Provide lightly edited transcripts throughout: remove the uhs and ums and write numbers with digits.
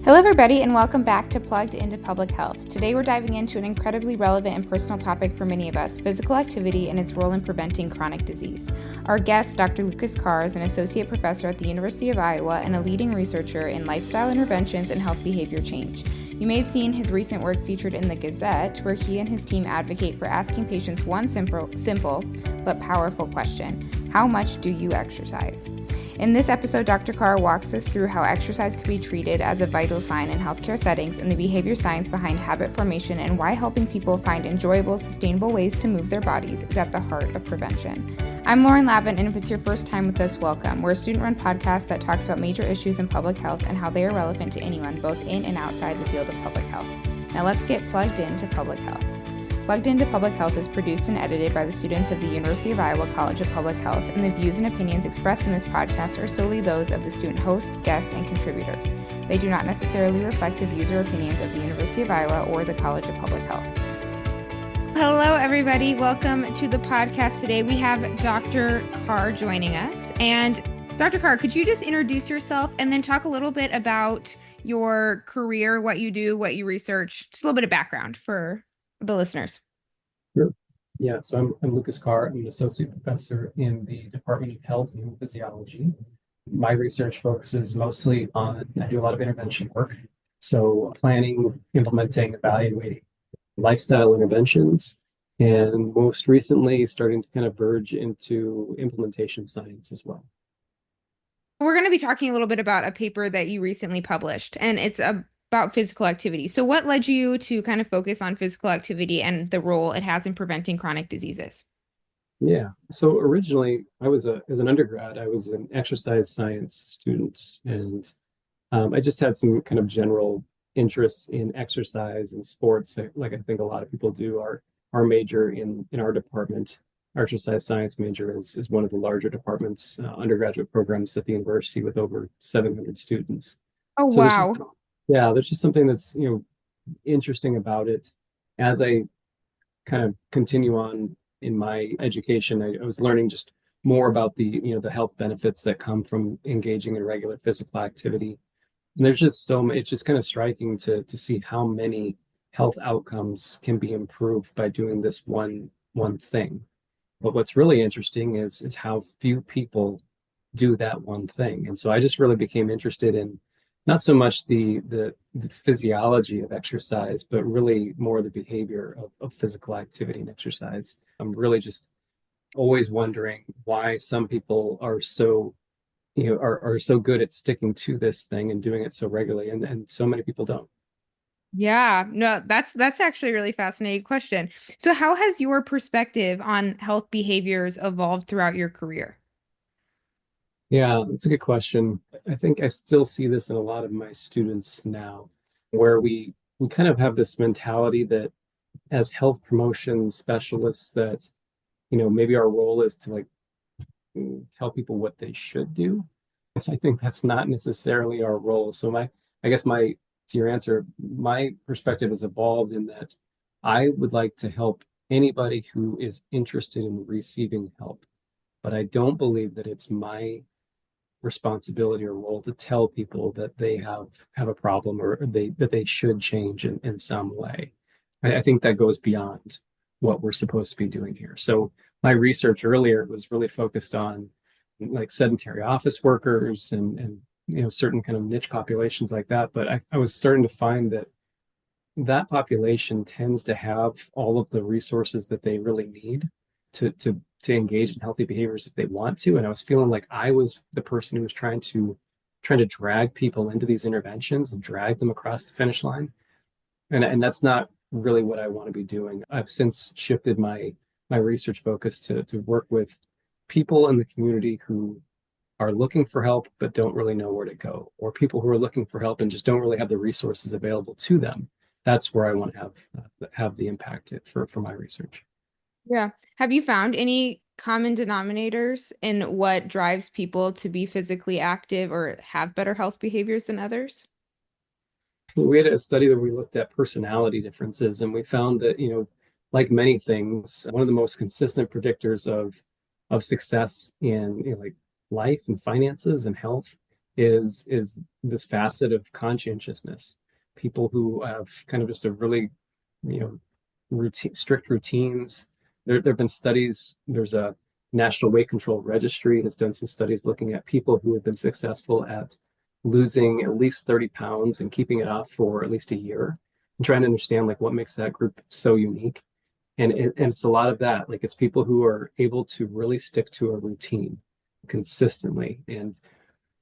Hello, everybody, and welcome back to Plugged into Public Health. Today, we're diving into an incredibly relevant and personal topic for many of us, physical activity and its role in preventing chronic disease. Our guest, Dr. Lucas Carr, is an associate professor at the University of Iowa and a leading researcher in lifestyle interventions and health behavior change. You may have seen his recent work featured in the Gazette, where he and his team advocate for asking patients one simple but powerful question: how much do you exercise? In this episode, Dr. Carr walks us through how exercise can be treated as a vital sign in healthcare settings and the behavior science behind habit formation and why helping people find enjoyable, sustainable ways to move their bodies is at the heart of prevention. I'm Lauren Lavin, and if it's your first time with us, welcome. We're a student-run podcast that talks about major issues in public health and how they are relevant to anyone, both in and outside the field of public health. Now let's get plugged into public health. Plugged into Public Health is produced and edited by the students of the University of Iowa College of Public Health, and the views and opinions expressed in this podcast are solely those of the student hosts, guests, and contributors. They do not necessarily reflect the views or opinions of the University of Iowa or the College of Public Health. Hello, everybody. Welcome to the podcast today. We have Dr. Carr joining us. And Dr. Carr, could you just introduce yourself and then talk a little bit about your career, what you do, what you research, just a little bit of background for the listeners. Sure. Yeah, so I'm Lucas Carr. I'm an associate professor in the Department of Health and Human Physiology. My research focuses mostly on, I do a lot of intervention work. So planning, implementing, evaluating lifestyle interventions, and most recently starting to kind of verge into implementation science as well. We're going to be talking a little bit about a paper that you recently published, and it's about physical activity. So what led you to kind of focus on physical activity and the role it has in preventing chronic diseases? Yeah, so originally as an undergrad, I was an exercise science student, and I just had some kind of general interests in exercise and sports, like I think a lot of people do. Our major in our department, our exercise science major, is one of the larger departments, undergraduate programs at the university with over 700 students. Oh, So wow. there's just something that's interesting about it. As I kind of continue on in my education, I was learning just more about the health benefits that come from engaging in regular physical activity. And there's just it's just kind of striking to see how many health outcomes can be improved by doing this one thing. But what's really interesting is how few people do that one thing. And so I just really became interested in not so much the physiology of exercise, but really more the behavior of physical activity and exercise. I'm really just always wondering why some people are so are so good at sticking to this thing and doing it so regularly, and so many people don't. Yeah, no, that's actually a really fascinating question. So how has your perspective on health behaviors evolved throughout your career? Yeah, that's a good question. I think I still see this in a lot of my students now, where we kind of have this mentality that as health promotion specialists that maybe our role is to tell people what they should do. I think that's not necessarily our role. So I guess to your answer, my perspective has evolved in that I would like to help anybody who is interested in receiving help, but I don't believe that it's my responsibility or role to tell people that they have a problem or that they should change in some way. I think that goes beyond what we're supposed to be doing here. So my research earlier was really focused on like sedentary office workers and certain kind of niche populations like that. But I was starting to find that population tends to have all of the resources that they really need to engage in healthy behaviors if they want to. And I was feeling like I was the person who was trying to drag people into these interventions and drag them across the finish line. And that's not really what I want to be doing. I've since shifted my research focus to work with people in the community who are looking for help but don't really know where to go, or people who are looking for help and just don't really have the resources available to them. That's where I want to have the impact for my research. Yeah. Have you found any common denominators in what drives people to be physically active or have better health behaviors than others? We had a study where we looked at personality differences, and we found that, like many things, one of the most consistent predictors of success in like life and finances and health is this facet of conscientiousness. People who have kind of just a really, you know, strict routines. There have been studies. There's a National Weight Control Registry has done some studies looking at people who have been successful at losing at least 30 pounds and keeping it off for at least a year and trying to understand like what makes that group so unique. And it's a lot of that. Like it's people who are able to really stick to a routine consistently. And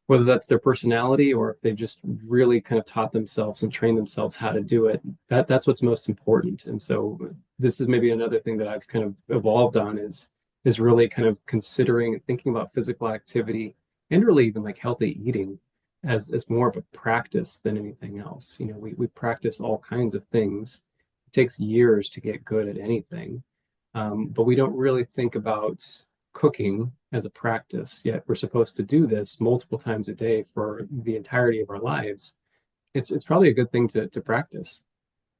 whether that's their personality or if they've just really kind of taught themselves and trained themselves how to do it, that's what's most important. And so this is maybe another thing that I've kind of evolved on is really kind of considering and thinking about physical activity and really even like healthy eating as more of a practice than anything else. You know, we practice all kinds of things. It takes years to get good at anything. But we don't really think about cooking as a practice, yet we're supposed to do this multiple times a day for the entirety of our lives. It's probably a good thing to practice.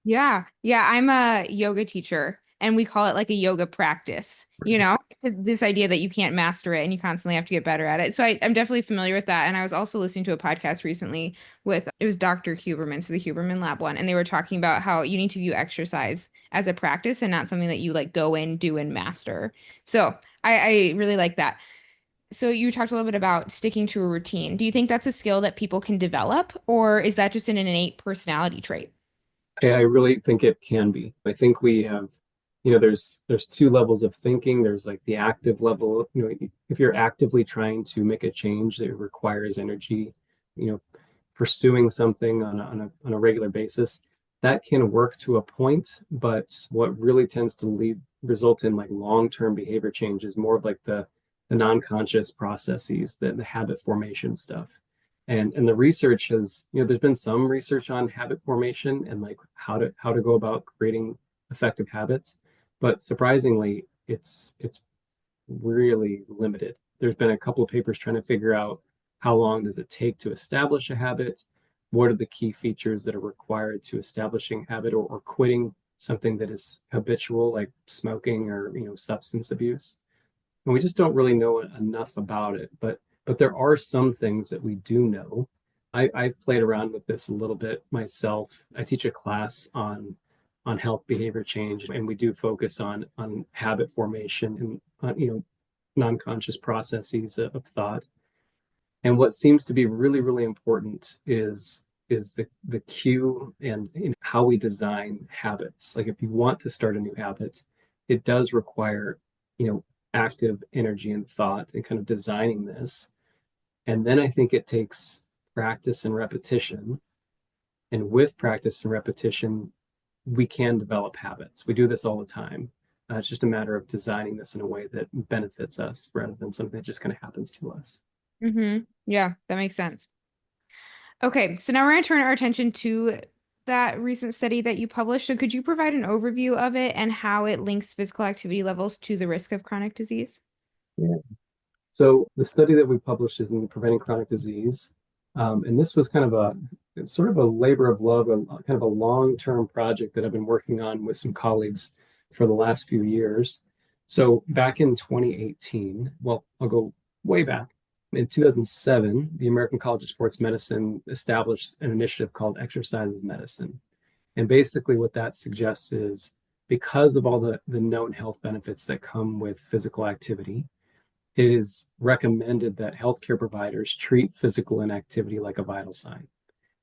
Yeah. Yeah. I'm a yoga teacher and we call it like a yoga practice, you know, this idea that you can't master it and you constantly have to get better at it. So I'm definitely familiar with that. And I was also listening to a podcast recently with, it was Dr. Huberman, so the Huberman Lab one, and they were talking about how you need to view exercise as a practice and not something that you like go in, do, and master. So I really like that. So you talked a little bit about sticking to a routine. Do you think that's a skill that people can develop, or is that just an innate personality trait? I really think it can be. I think we have, you know, there's two levels of thinking. There's like the active level, you know, if you're actively trying to make a change that requires energy, you know, pursuing something on a regular basis, that can work to a point, but what really tends to result in like long-term behavior change is more of like the non-conscious processes, the habit formation stuff. And the research has, you know, there's been some research on habit formation and like how to go about creating effective habits, but surprisingly, it's really limited. There's been a couple of papers trying to figure out how long does it take to establish a habit? What are the key features that are required to establishing habit or quitting something that is habitual, like smoking or, you know, substance abuse? And we just don't really know enough about it. But there are some things that we do know. I've played around with this a little bit myself. I teach a class on health behavior change, and we do focus on habit formation and you know, non-conscious processes of thought. And what seems to be really, really important is the cue and you know, how we design habits. Like if you want to start a new habit, it does require, you know, active energy and thought and kind of designing this. And then I think it takes practice and repetition. And with practice and repetition, we can develop habits. We do this all the time. It's just a matter of designing this in a way that benefits us rather than something that just kind of happens to us. Yeah, that makes sense. Okay, so now we're going to turn our attention to that recent study that you published. So could you provide an overview of it and how it links physical activity levels to the risk of chronic disease? Yeah. So the study that we published is in preventing chronic disease. And this was kind of it's sort of a labor of love, kind of a long-term project that I've been working on with some colleagues for the last few years. So back in 2018, well, I'll go way back. In 2007, the American College of Sports Medicine established an initiative called Exercise as Medicine. And basically what that suggests is because of all the known health benefits that come with physical activity, it is recommended that healthcare providers treat physical inactivity like a vital sign.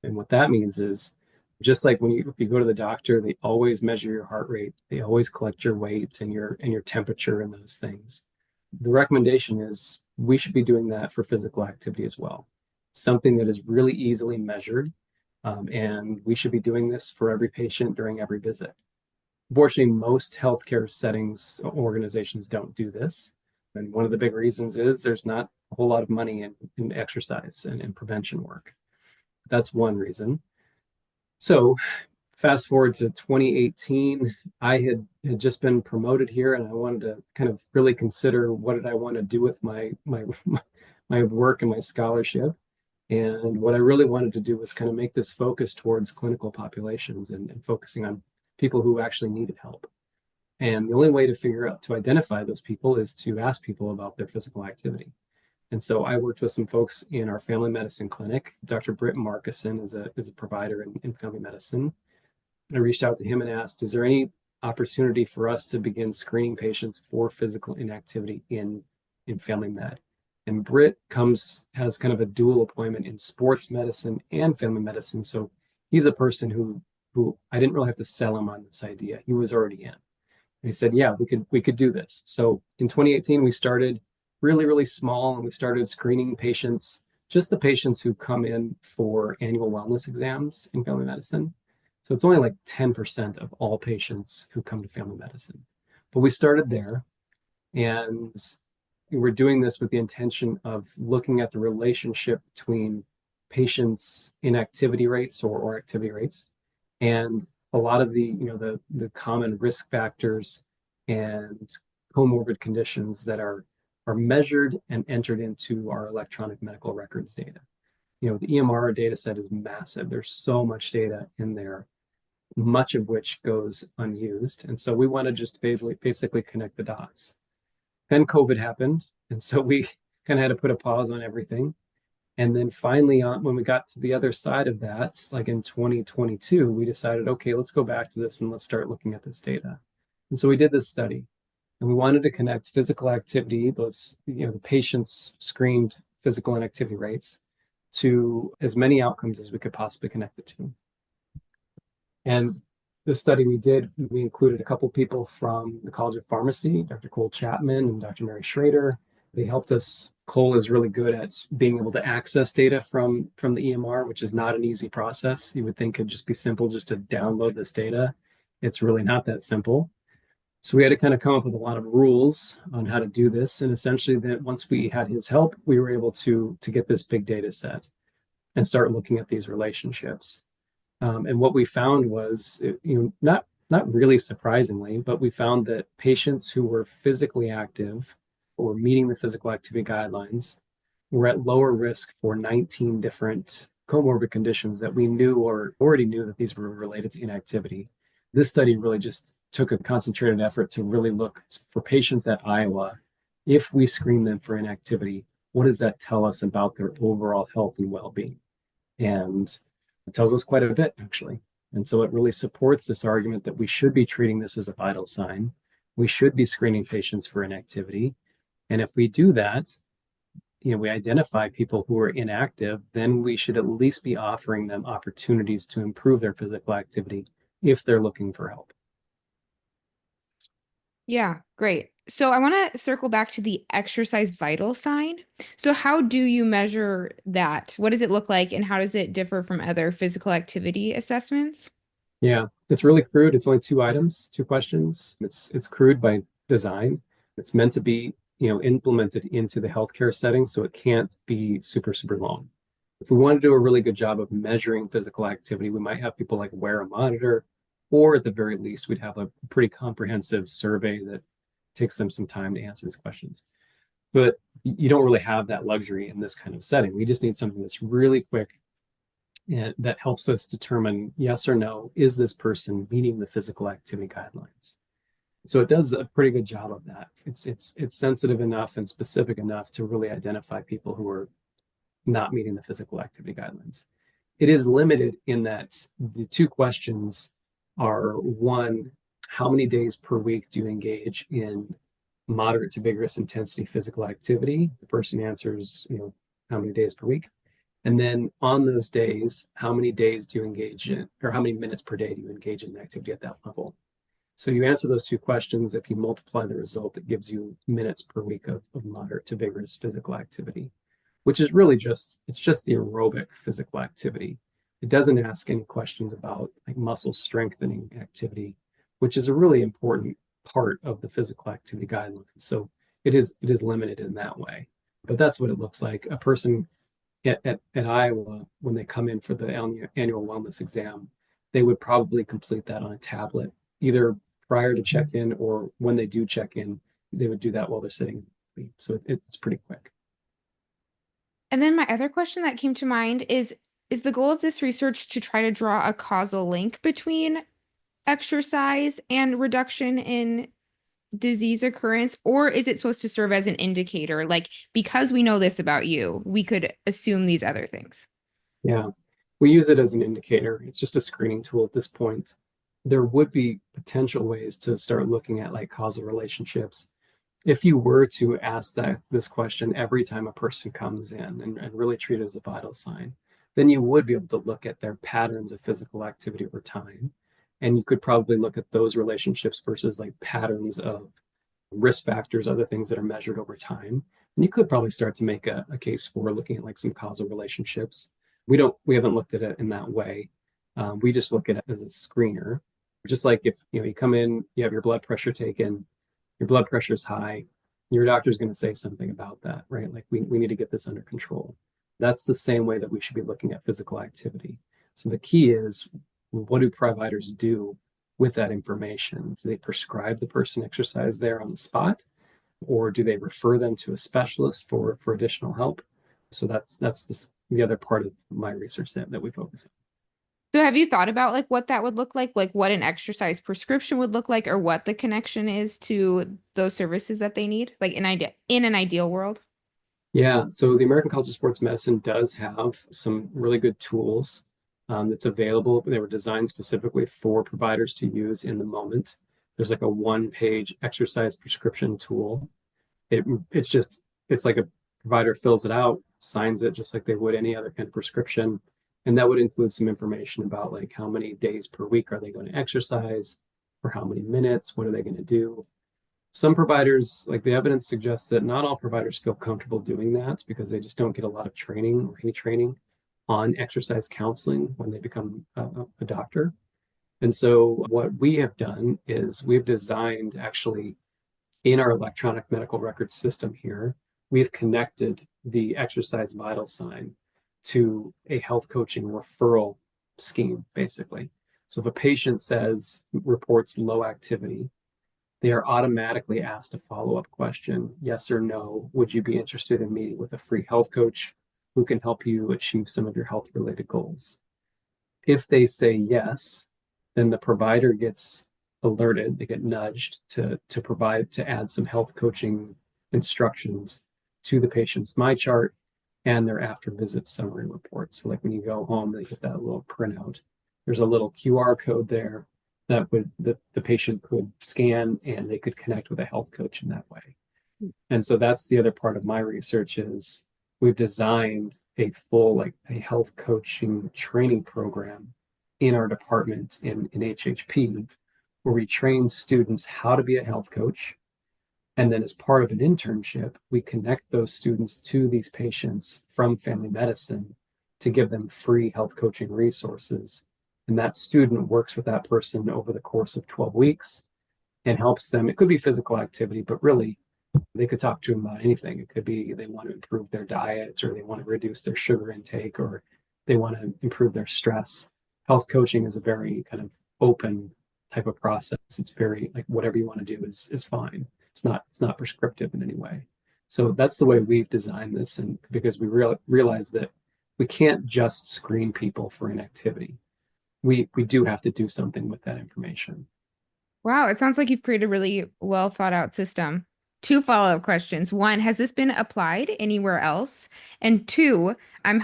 And what that means is just like if you go to the doctor, they always measure your heart rate, they always collect your weight and your temperature and those things. The recommendation is we should be doing that for physical activity as well. Something that is really easily measured, and we should be doing this for every patient during every visit. Unfortunately, most healthcare settings organizations don't do this. And one of the big reasons is there's not a whole lot of money in exercise and in prevention work. That's one reason. So fast forward to 2018, I had just been promoted here and I wanted to kind of really consider what did I want to do with my work and my scholarship. And what I really wanted to do was kind of make this focus towards clinical populations and focusing on people who actually needed help. And the only way to figure out to identify those people is to ask people about their physical activity. And so I worked with some folks in our family medicine clinic. Dr. Britt Markison is a provider in family medicine. And I reached out to him and asked, is there any opportunity for us to begin screening patients for physical inactivity in family med? And Britt has kind of a dual appointment in sports medicine and family medicine. So he's a person who I didn't really have to sell him on this idea. He was already in. And he said, yeah, we could do this. So in 2018, we started really, really small, and we started screening patients, just the patients who come in for annual wellness exams in family medicine. So it's only like 10% of all patients who come to family medicine. But we started there, and we're doing this with the intention of looking at the relationship between patients' inactivity rates or activity rates and a lot of the common risk factors and comorbid conditions that are measured and entered into our electronic medical records data. The EMR data set is massive. There's so much data in there, much of which goes unused. And so we want to just basically connect the dots. Then COVID happened. And so we kind of had to put a pause on everything. And then finally, when we got to the other side of that, like in 2022, we decided, okay, let's go back to this and let's start looking at this data. And so we did this study, and we wanted to connect physical activity, the patients screened physical inactivity rates, to as many outcomes as we could possibly connect it to. And the study we included a couple people from the College of Pharmacy, Dr. Cole Chapman and Dr. Mary Schrader. They helped us. Cole is really good at being able to access data from the EMR, which is not an easy process. You would think it'd just be simple just to download this data. It's really not that simple. So we had to kind of come up with a lot of rules on how to do this. And essentially then once we had his help, we were able to get this big data set and start looking at these relationships. And what we found was, not really surprisingly, but we found that patients who were physically active or meeting the physical activity guidelines were at lower risk for 19 different comorbid conditions that we knew or already knew that these were related to inactivity. This study really just took a concentrated effort to really look for patients at Iowa. If we screen them for inactivity, what does that tell us about their overall health and well-being? And it tells us quite a bit, actually. And so it really supports this argument that we should be treating this as a vital sign. We should be screening patients for inactivity. And if we do that, we identify people who are inactive, then we should at least be offering them opportunities to improve their physical activity if they're looking for help. Yeah, great. So I want to circle back to the exercise vital sign. So how do you measure that? What does it look like, and how does it differ from other physical activity assessments? Yeah, it's really crude. It's only 2 items, 2 questions. It's crude by design. It's meant to be, implemented into the healthcare setting, so it can't be super, super long. If we want to do a really good job of measuring physical activity, we might have people like wear a monitor, or at the very least, we'd have a pretty comprehensive survey that takes them some time to answer these questions. But you don't really have that luxury in this kind of setting. We just need something that's really quick and that helps us determine yes or no, is this person meeting the physical activity guidelines? So it does a pretty good job of that. It's sensitive enough and specific enough to really identify people who are not meeting the physical activity guidelines. It is limited in that the 2 questions are, one, how many days per week do you engage in moderate to vigorous intensity physical activity? The person answers, how many days per week? And then on those days, how many days do you engage in, or how many minutes per day do you engage in activity at that level? So you answer those 2 questions. If you multiply the result, it gives you minutes per week of moderate to vigorous physical activity, which is really just the aerobic physical activity. It doesn't ask any questions about like muscle strengthening activity, which is a really important part of the physical activity guidelines. So it is limited in that way. But that's what it looks like. A person at Iowa, when they come in for the annual wellness exam, they would probably complete that on a tablet, either prior to check-in or when they do check in, they would do that while they're sitting. So it's pretty quick. And then my other question that came to mind is the goal of this research to try to draw a causal link between exercise and reduction in disease occurrence, or is it supposed to serve as an indicator? Like, because we know this about you, we could assume these other things. Yeah, we use it as an indicator. It's just a screening tool at this point. There would be potential ways to start looking at like causal relationships. If you were to ask this question every time a person comes in and really treat it as a vital sign, then you would be able to look at their patterns of physical activity over time. And you could probably look at those relationships versus like patterns of risk factors, other things that are measured over time. And you could probably start to make a case for looking at like some causal relationships. We haven't looked at it in that way. We just look at it as a screener. Just like if you come in, you have your blood pressure taken, your blood pressure is high, your doctor's going to say something about that, right? Like we need to get this under control. That's the same way that we should be looking at physical activity. So the key is, what do providers do with that information? Do they prescribe the person exercise there on the spot, or do they refer them to a specialist for additional help? So that's the other part of my research that we focus on. So have you thought about like what that would look like what an exercise prescription would look like, or what the connection is to those services that they need, like in an ideal world? Yeah, so the American College of Sports Medicine does have some really good tools that's available. They were designed specifically for providers to use in the moment. There's like a one-page exercise prescription tool. It's like a provider fills it out, signs it just like they would any other kind of prescription. And that would include some information about like how many days per week are they going to exercise, for how many minutes, what are they going to do. Some providers, like the evidence suggests that not all providers feel comfortable doing that because they just don't get a lot of training or any training on exercise counseling when they become a doctor. And so what we have done is we've designed actually in our electronic medical record system here, we've connected the exercise vital sign to a health coaching referral scheme, basically. So if a patient reports low activity, they are automatically asked a follow-up question, yes or no, would you be interested in meeting with a free health coach who can help you achieve some of your health-related goals? If they say yes, then the provider gets alerted, they get nudged to add some health coaching instructions to the patient's my chart and their after visit summary report. So like when you go home, they get that little printout. There's a little QR code there that the patient could scan, and they could connect with a health coach in that way. And so that's the other part of my research is we've designed a full like a health coaching training program in our department in HHP, where we train students how to be a health coach. And then as part of an internship, we connect those students to these patients from family medicine to give them free health coaching resources. And that student works with that person over the course of 12 weeks and helps them. It could be physical activity, but really they could talk to them about anything. It could be they want to improve their diet, or they want to reduce their sugar intake, or they want to improve their stress. Health coaching is a very kind of open type of process. It's very like whatever you want to do is fine. It's not prescriptive in any way. So that's the way we've designed this, and because we realize that we can't just screen people for inactivity. We do have to do something with that information. Wow, it sounds like you've created a really well thought out system. Two follow-up questions. One, has this been applied anywhere else? And two, I'm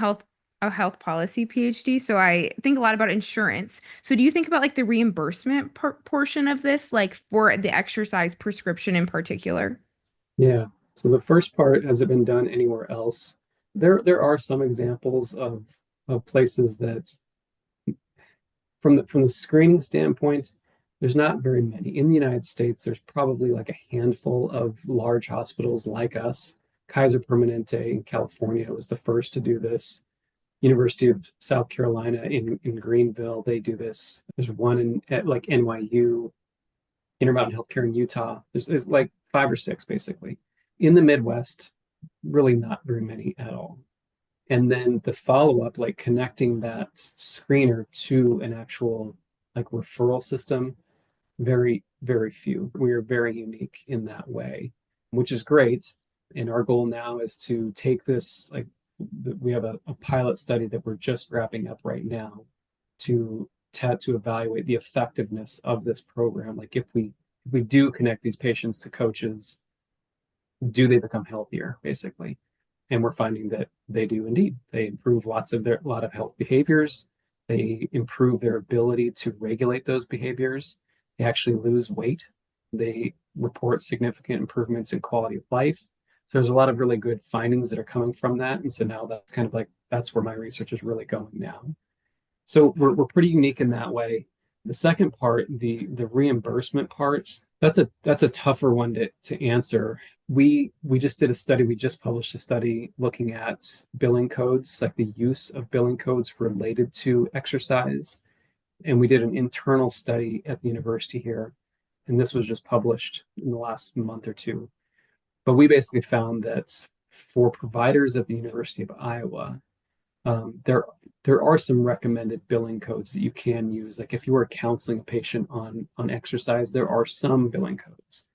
a health policy PhD, so I think a lot about insurance. So do you think about like the reimbursement portion of this, like for the exercise prescription in particular? Yeah. So the first part, has it been done anywhere else? There are some examples of places that from the screening standpoint, there's not very many. In the United States, there's probably like a handful of large hospitals like us. Kaiser Permanente in California was the first to do this. University of South Carolina in Greenville, they do this. There's one at like NYU, Intermountain Healthcare in Utah. There's like five or six basically. In the Midwest, really not very many at all. And then the follow-up, like connecting that screener to an actual like referral system, very, very few. We are very unique in that way, which is great. And our goal now is to take this, like we have a pilot study that we're just wrapping up right now to evaluate the effectiveness of this program. Like if we do connect these patients to coaches, do they become healthier, basically? And we're finding that they do indeed. They improve a lot of health behaviors. They improve their ability to regulate those behaviors. They actually lose weight. They report significant improvements in quality of life. So there's a lot of really good findings that are coming from that. And so now that's kind of like that's where my research is really going now. So we're pretty unique in that way. The second part, the reimbursement parts, that's a tougher one to answer. We just did a study, we just published a study looking at billing codes, like the use of billing codes related to exercise. And we did an internal study at the university here. And this was just published in the last month or two. But we basically found that for providers at the University of Iowa, there are some recommended billing codes that you can use. Like if you are counseling a patient on exercise, there are some billing codes.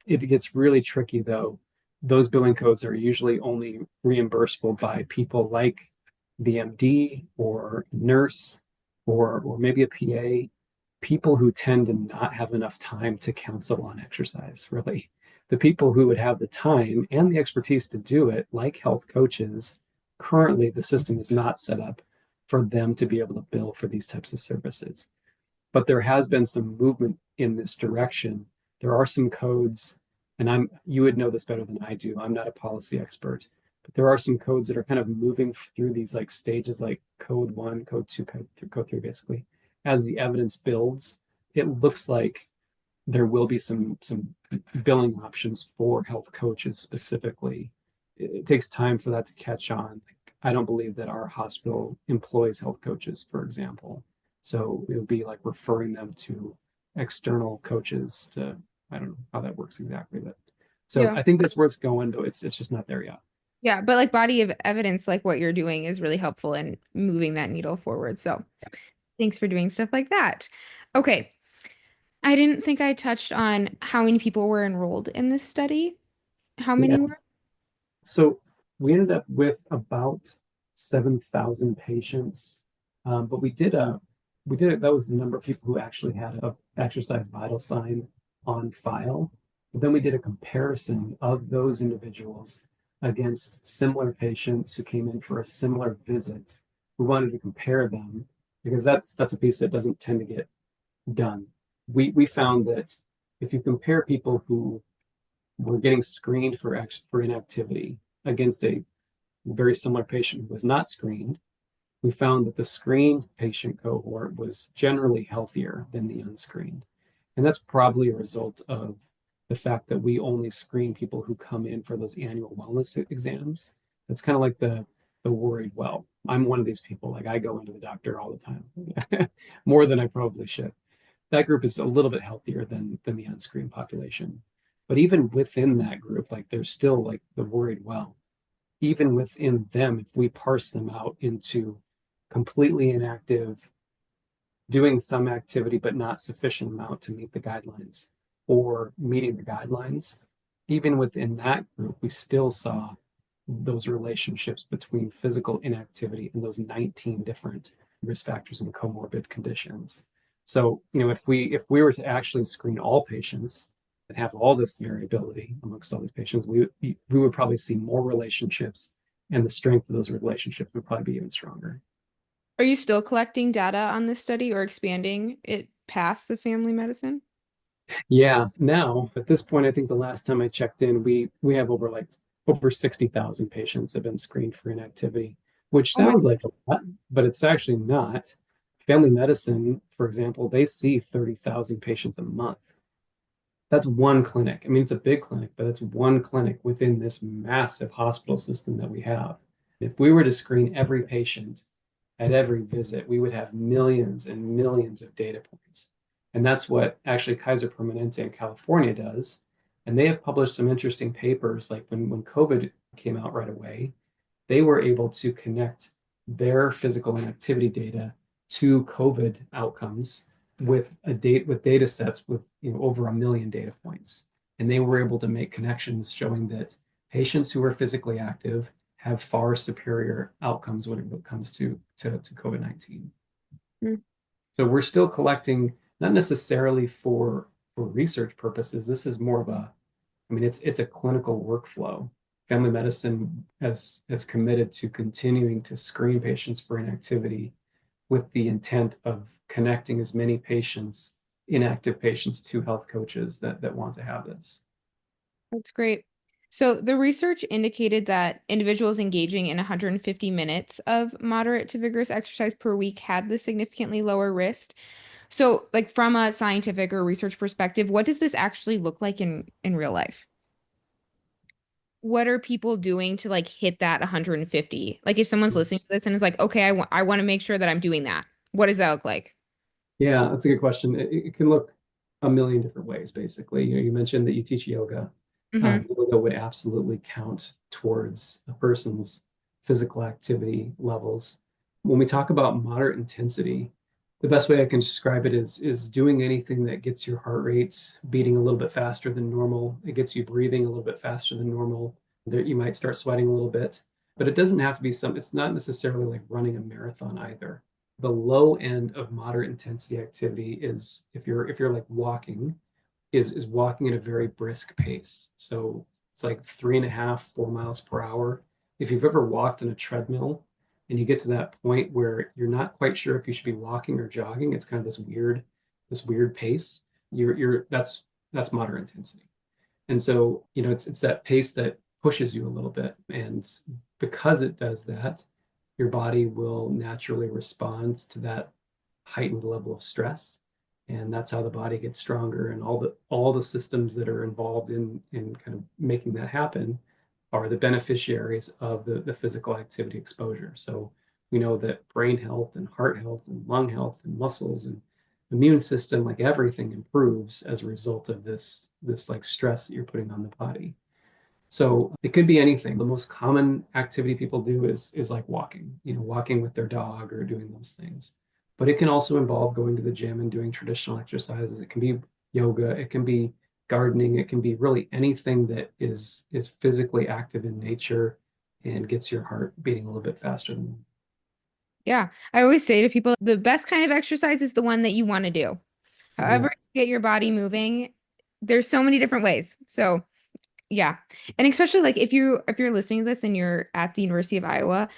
It gets really tricky though. Those billing codes are usually only reimbursable by people like the MD or nurse or maybe a PA, people who tend to not have enough time to counsel on exercise, really. The people who would have the time and the expertise to do it, like health coaches, currently the system is not set up for them to be able to bill for these types of services. But there has been some movement in this direction. There are some codes, and you would know this better than I do. I'm not a policy expert, but there are some codes that are kind of moving through these like stages, like code one, code two, code three, basically. As the evidence builds, it looks like there will be some billing options for health coaches specifically. It takes time for that to catch on. I don't believe that our hospital employs health coaches, for example. So it would be like referring them to external coaches to, I don't know how that works exactly, but so Yeah. I think that's where it's going, though it's just not there yet. Yeah, but like body of evidence, like what you're doing is really helpful in moving that needle forward. So thanks for doing stuff like that. Okay. I didn't think I touched on how many people were enrolled in this study. How Yeah. many were? So we ended up with about 7,000 patients, but that was the number of people who actually had a exercise vital sign on file. But then we did a comparison of those individuals against similar patients who came in for a similar visit. We wanted to compare them because that's a piece that doesn't tend to get done. We found that if you compare people who were getting screened for inactivity against a very similar patient who was not screened, we found that the screened patient cohort was generally healthier than the unscreened. And that's probably a result of the fact that we only screen people who come in for those annual wellness exams. That's kind of like the worried well. I'm one of these people. Like I go into the doctor all the time, more than I probably should. That group is a little bit healthier than the unscreened population. But even within that group, like there's still like the worried well. Even within them, if we parse them out into completely inactive, doing some activity but not sufficient amount to meet the guidelines, or meeting the guidelines, even within that group, we still saw those relationships between physical inactivity and those 19 different risk factors and comorbid conditions. So, if we were to actually screen all patients and have all this variability amongst all these patients, we would probably see more relationships, and the strength of those relationships would probably be even stronger. Are you still collecting data on this study or expanding it past the family medicine? Yeah, now at this point, I think the last time I checked in, we have over 60,000 patients have been screened for inactivity, which Oh my, sounds like a lot, but it's actually not. Family medicine, for example, they see 30,000 patients a month. That's one clinic. I mean, it's a big clinic, but it's one clinic within this massive hospital system that we have. If we were to screen every patient at every visit, we would have millions and millions of data points. And that's what actually Kaiser Permanente in California does. And they have published some interesting papers, like when COVID came out right away, they were able to connect their physical inactivity data to COVID outcomes with data sets with over 1 million data points. And they were able to make connections showing that patients who are physically active have far superior outcomes when it comes to COVID-19. mm, So we're still collecting, not necessarily for for research purposes, this is more of a, I mean, it's a clinical workflow. Family medicine has committed to continuing to screen patients for inactivity with the intent of connecting as many patients, inactive patients, to health coaches that want to have this. That's great. So the research indicated that individuals engaging in 150 minutes of moderate to vigorous exercise per week had the significantly lower risk. So, like from a scientific or research perspective, what does this actually look like in real life? What are people doing to like hit that 150? Like if someone's listening to this and is like, okay, I want to make sure that I'm doing that. What does that look like? Yeah, that's a good question. It can look a million different ways, basically. You mentioned that you teach yoga. Hmm. Yoga would absolutely count towards a person's physical activity levels. When we talk about moderate intensity, the best way I can describe it is doing anything that gets your heart rate beating a little bit faster than normal. It gets you breathing a little bit faster than normal. There, you might start sweating a little bit, but it doesn't have to be it's not necessarily like running a marathon either. The low end of moderate intensity activity is if you're like walking, is walking at a very brisk pace. So it's like 3.5, 4 miles per hour. If you've ever walked on a treadmill and you get to that point where you're not quite sure if you should be walking or jogging, it's kind of this weird pace. You're that's moderate intensity. And so, it's that pace that pushes you a little bit. And because it does that, your body will naturally respond to that heightened level of stress. And that's how the body gets stronger. And all the systems that are involved in kind of making that happen are the beneficiaries of the physical activity exposure. So we know that brain health and heart health and lung health and muscles and immune system, like everything improves as a result of this like stress that you're putting on the body. So it could be anything. The most common activity people do is like walking, walking with their dog or doing those things. But it can also involve going to the gym and doing traditional exercises. It can be yoga, it can be gardening, it can be really anything that is physically active in nature and gets your heart beating a little bit faster than. Yeah. I always say to people, the best kind of exercise is the one that you want to do. Yeah, However, you get your body moving, there's so many different ways. So, yeah. And especially like if you're listening to this and you're at the University of Iowa,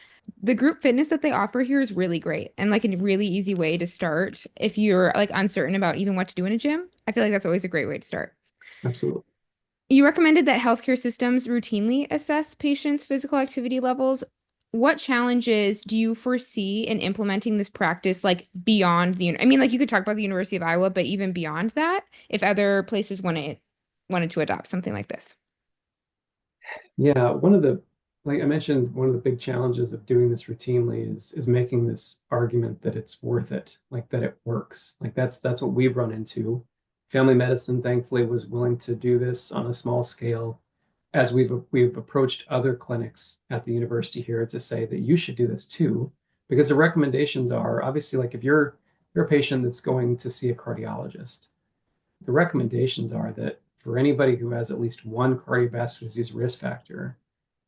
the group fitness that they offer here is really great and like a really easy way to start if you're like uncertain about even what to do in a gym. I feel like that's always a great way to start. absolutely. You recommended that healthcare systems routinely assess patients' physical activity levels. What challenges do you foresee in implementing this practice, like beyond I mean, like you could talk about the University of Iowa, but even beyond that, if other places wanted to adopt something like this? Yeah, like I mentioned, one of the big challenges of doing this routinely is making this argument that it's worth it, like that it works. Like that's what we've run into. Family medicine, thankfully, was willing to do this on a small scale as we've approached other clinics at the university here to say that you should do this too, because the recommendations are obviously like if you're a patient that's going to see a cardiologist, the recommendations are that for anybody who has at least one cardiovascular disease risk factor,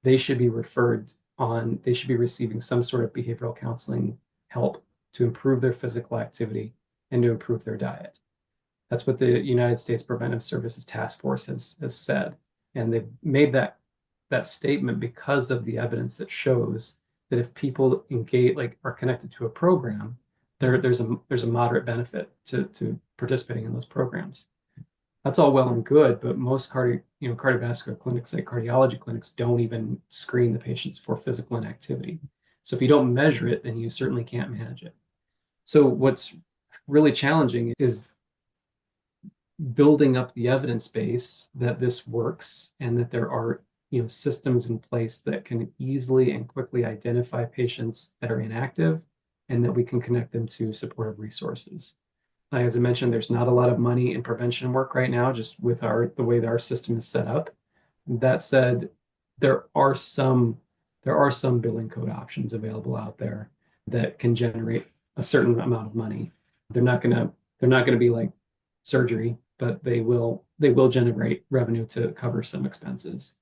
they should be receiving some sort of behavioral counseling help to improve their physical activity and to improve their diet. That's what the United States Preventive Services Task Force has said. And they've made that statement because of the evidence that shows that if people engage, like are connected to a program, there's a moderate benefit to participating in those programs. That's all well and good, but most cardiovascular clinics, like cardiology clinics, don't even screen the patients for physical inactivity. So if you don't measure it, then you certainly can't manage it. So what's really challenging is building up the evidence base that this works and that there are systems in place that can easily and quickly identify patients that are inactive and that we can connect them to supportive resources. As I mentioned, there's not a lot of money in prevention work right now, just with the way that our system is set up. That said, there are some billing code options available out there that can generate a certain amount of money. They're not gonna be like surgery, but they will generate revenue to cover some expenses.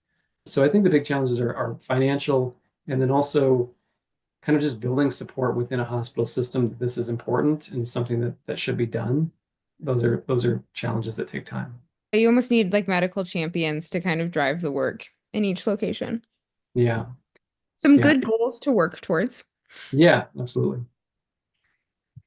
So I think the big challenges are financial, and then also kind of just building support within a hospital system that this is important and something that should be done. those are challenges that take time. You almost need like medical champions to kind of drive the work in each location. Yeah. Some Yeah. good goals to work towards. Yeah, absolutely.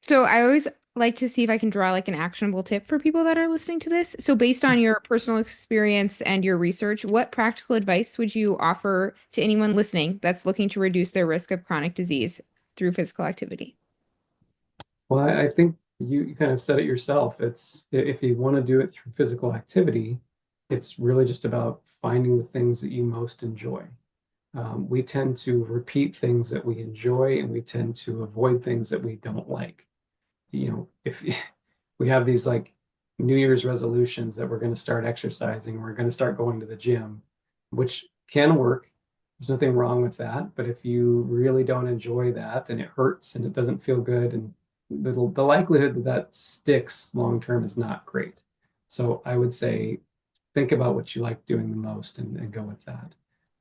So I always like to see if I can draw like an actionable tip for people that are listening to this. So based on your personal experience and your research, what practical advice would you offer to anyone listening that's looking to reduce their risk of chronic disease through physical activity? Well, I think you kind of said it yourself. It's if you want to do it through physical activity, it's really just about finding the things that you most enjoy. We tend to repeat things that we enjoy, and we tend to avoid things that we don't like. If we have these like New Year's resolutions that we're going to start exercising, we're going to start going to the gym, which can work. There's nothing wrong with that. But if you really don't enjoy that and it hurts and it doesn't feel good, and the likelihood that that sticks long term is not great. So I would say think about what you like doing the most and go with that.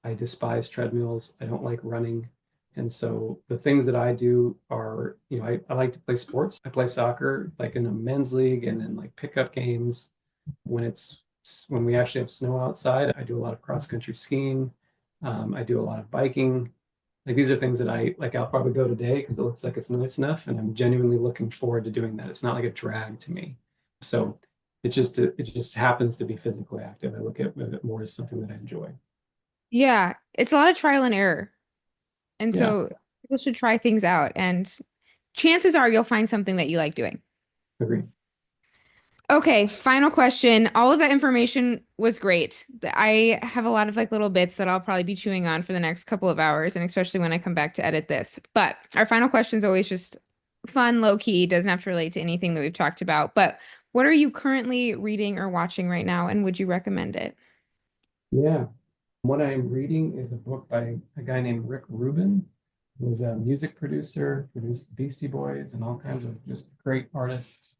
I despise treadmills. I don't like running. And so the things that I do are, I like to play sports. I play soccer like in a men's league and then like pickup games when we actually have snow outside. I do a lot of cross country skiing. I do a lot of biking. Like these are things that I like. I'll probably go today because it looks like it's nice enough, and I'm genuinely looking forward to doing that. It's not like a drag to me. So it just happens to be physically active. I look at it more as something that I enjoy. Yeah, it's a lot of trial and error. And Yeah, so people should try things out, and chances are you'll find something that you like doing. agree. Okay, final question. All of that information was great. I have a lot of like little bits that I'll probably be chewing on for the next couple of hours, and especially when I come back to edit this. But our final question is always just fun, low key, doesn't have to relate to anything that we've talked about. But what are you currently reading or watching right now, and would you recommend it? Yeah. What I'm reading is a book by a guy named Rick Rubin, who was a music producer, produced the Beastie Boys and all kinds of just great artists.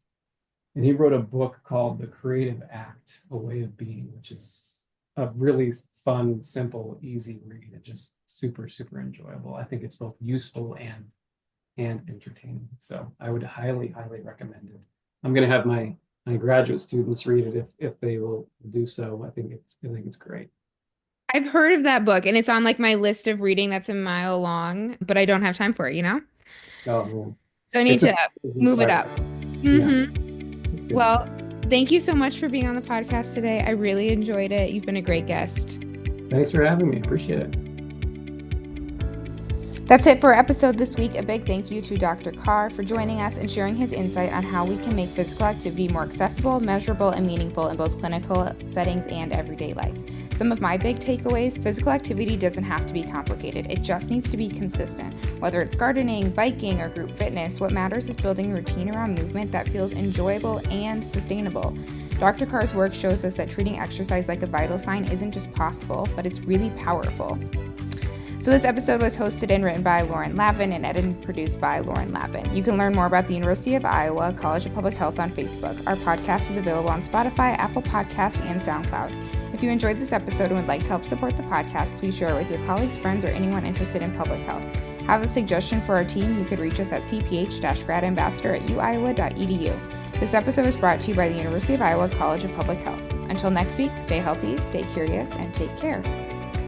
And he wrote a book called The Creative Act, A Way of Being, which is a really fun, simple, easy read. It's just super, super enjoyable. I think it's both useful and entertaining. So I would highly, highly recommend it. I'm going to have my graduate students read it if they will do so. I think it's great. I've heard of that book, and it's on like my list of reading that's a mile long, but I don't have time for it? Oh man, So I need it's a to move it right. up. Yeah, Mm-hmm. it's good. Well, thank you so much for being on the podcast today. I really enjoyed it. You've been a great guest. Thanks for having me. Appreciate it. That's it for our episode this week. A big thank you to Dr. Carr for joining us and sharing his insight on how we can make physical activity more accessible, measurable, and meaningful in both clinical settings and everyday life. Some of my big takeaways: physical activity doesn't have to be complicated. It just needs to be consistent. Whether it's gardening, biking, or group fitness, what matters is building a routine around movement that feels enjoyable and sustainable. Dr. Carr's work shows us that treating exercise like a vital sign isn't just possible, but it's really powerful. So this episode was hosted and written by Lauren Lavin and edited and produced by Lauren Lavin. You can learn more about the University of Iowa College of Public Health on Facebook. Our podcast is available on Spotify, Apple Podcasts, and SoundCloud. If you enjoyed this episode and would like to help support the podcast, please share it with your colleagues, friends, or anyone interested in public health. Have a suggestion for our team? You could reach us at cph-gradambassador@uiowa.edu. This episode was brought to you by the University of Iowa College of Public Health. Until next week, stay healthy, stay curious, and take care.